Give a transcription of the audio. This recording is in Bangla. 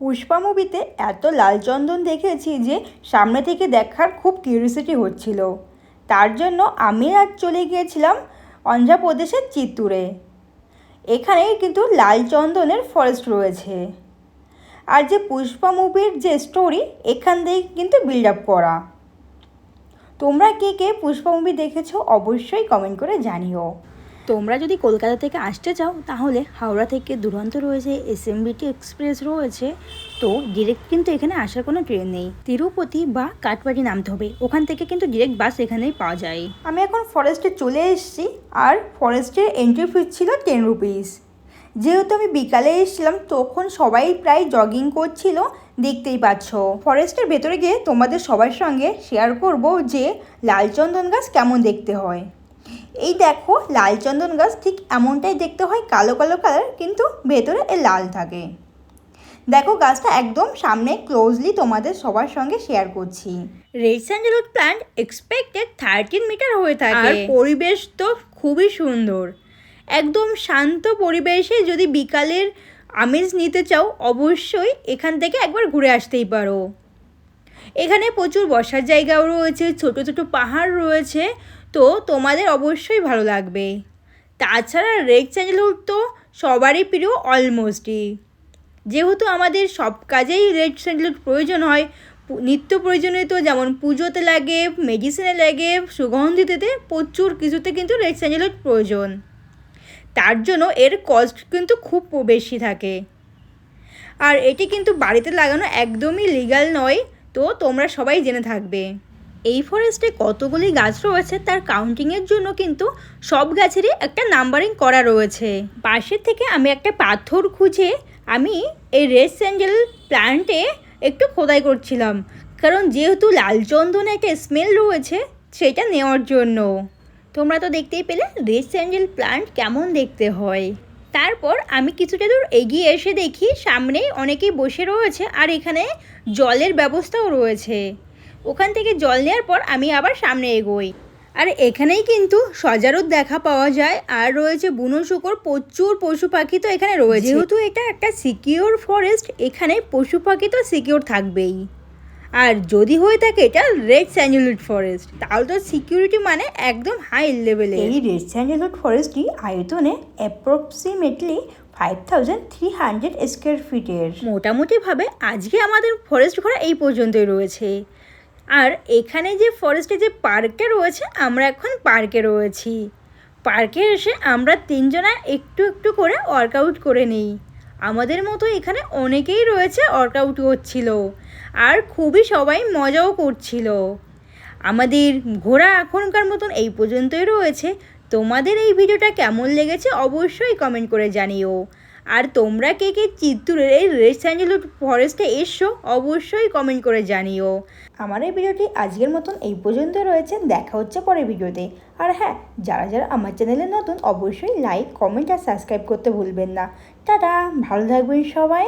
পুষ্পা মুভিতে এত লাল চন্দন দেখেছি যে সামনে থেকে দেখার খুব কিউরিওসিটি হচ্ছিল। তার জন্য আমি আজ চলে গিয়েছিলাম অন্ধ্রপ্রদেশের চিত্তুরে। এখানে কিন্তু লাল চন্দনের ফরেস্ট রয়েছে। আর যে পুষ্পা মুভির যে স্টোরি এখান থেকে কিন্তু বিল্ড আপ করা। তোমরা কে কে পুষ্পা মুভি দেখেছো অবশ্যই কমেন্ট করে জানিও। তোমরা যদি কলকাতা থেকে আসতে চাও তাহলে হাওড়া থেকে দুরন্ত রয়েছে, এসএমবিটি এক্সপ্রেস রয়েছে। তো ডিরেক্ট কিন্তু এখানে আসার কোনো ট্রেন নেই, তিরুপতি বা কাটপাটি নামতে হবে। ওখান থেকে কিন্তু ডিরেক্ট বাস এখানেই পাওয়া যায়। আমি এখন ফরেস্টে চলে এসেছি আর ফরেস্টের এন্ট্রি ফিস ছিল 10 রুপিস। যেহেতু আমি বিকালে এসেছিলাম তখন সবাই প্রায় জগিং করছিল, দেখতেই পাচ্ছ। ফরেস্টের ভেতরে গিয়ে তোমাদের সবার সঙ্গে শেয়ার করব যে লাল চন্দন গাছ কেমন দেখতে হয়। এই দেখো লাল চন্দন গাছ ঠিক এমনটাই দেখতে হয়, কালো কালো কালার, কিন্তু ভেতরে এর লাল থাকে। দেখো গাছটা একদম সামনে ক্লোজলি তোমাদের সবার সঙ্গে শেয়ার করছি। Red sandalwood plant expected 13 metre হয়ে থাকে। আর পরিবেশ তো খুবই সুন্দর, একদম শান্ত পরিবেশে যদি বিকালের আমেজ নিতে চাও অবশ্যই এখান থেকে একবার ঘুরে আসতেই পারো। এখানে প্রচুর বসার জায়গাও রয়েছে, ছোট ছোট পাহাড় রয়েছে, তো তোমাদের অবশ্যই ভালো লাগবে। তাছাড়া রেড স্যান্ডেলউড তো সবারই প্রিয় অলমোস্টই। যেহেতু আমাদের সব কাজেই রেড স্যান্ডেলউড প্রয়োজন হয়, নিত্য প্রয়োজনীয় তো যেমন পুজোতে লাগে, মেডিসিনে লাগে, সুগন্ধিতে, প্রচুর কিছুতে কিন্তু রেড স্যান্ডেলউড প্রয়োজন। তার জন্য এর কস্ট কিন্তু খুব বেশি থাকে। আর এটি কিন্তু বাড়িতে লাগানো একদমই লিগ্যাল নয়, তো তোমরা সবাই জেনে থাকবে। এই ফরেস্টে কতগুলি গাছ রয়েছে তার কাউন্টিংয়ের জন্য কিন্তু সব গাছেরই একটা নাম্বারিং করা রয়েছে। পাশের থেকে আমি একটা পাথর খুঁজে আমি এই রেড স্যান্ডেল প্ল্যান্টে একটু খোদাই করছিলাম, কারণ যেহেতু লাল চন্দনে একটা স্মেল রয়েছে সেটা নেওয়ার জন্য। তোমরা তো দেখতেই পেলে রেড স্যান্ডেল প্ল্যান্ট কেমন দেখতে হয়। তারপর আমি কিছুটা দূর এগিয়ে এসে দেখি সামনেই অনেকেই বসে রয়েছে আর এখানে জলের ব্যবস্থাও রয়েছে। ওখান থেকে জল নেওয়ার পর আমি আবার সামনে এগোই। আর এখানেই কিন্তু সজারুর দেখা পাওয়া যায় আর রয়েছে বুনো শূকর, প্রচুর পশু পাখি তো এখানে রয়েছে। যেহেতু এটা একটা সিকিউর ফরেস্ট, এখানে পশু পাখি তো সিকিউর থাকবেই। আর যদি হয়ে থাকে এটা রেড স্যান্ডেলউড ফরেস্ট, তাহলে তো সিকিউরিটি মানে একদম হাই লেভেলে। এই রেড স্যান্ডেলউড ফরেস্টটি আয়তনে অ্যাপ্রক্সিমেটলি 5300 স্কোয়ার ফিটের। মোটামুটিভাবে আজকে আমাদের ফরেস্ট ঘোরা এই পর্যন্তই রয়েছে। আর এখানে যে ফরেস্টে যে পার্কটা রয়েছে, আমরা এখন পার্কে রয়েছি। পার্কে এসে আমরা তিনজনা একটু একটু করে ওয়ার্কআউট করে নিই। আমাদের মতো এখানে অনেকেই রয়েছে ওয়ার্কআউট করছিল আর খুবই সবাই মজাও করছিল। আমাদের ঘোরা এখনকার মতন এই পর্যন্তই রয়েছে। তোমাদের এই ভিডিওটা কেমন লেগেছে অবশ্যই কমেন্ট করে জানিও। আর তোমরা কে কে চিত্তুরের এই রেড স্যান্ডেলউড ফরেস্টে এসো অবশ্যই কমেন্ট করে জানিও। আমার এই ভিডিওটি আজকের মতন এই পর্যন্ত রয়েছে, দেখা হচ্ছে পরের ভিডিওতে। আর হ্যাঁ, যারা যারা আমার চ্যানেলে নতুন অবশ্যই লাইক, কমেন্ট আর সাবস্ক্রাইব করতে ভুলবেন না। টাটা, ভালো থাকবেন সবাই।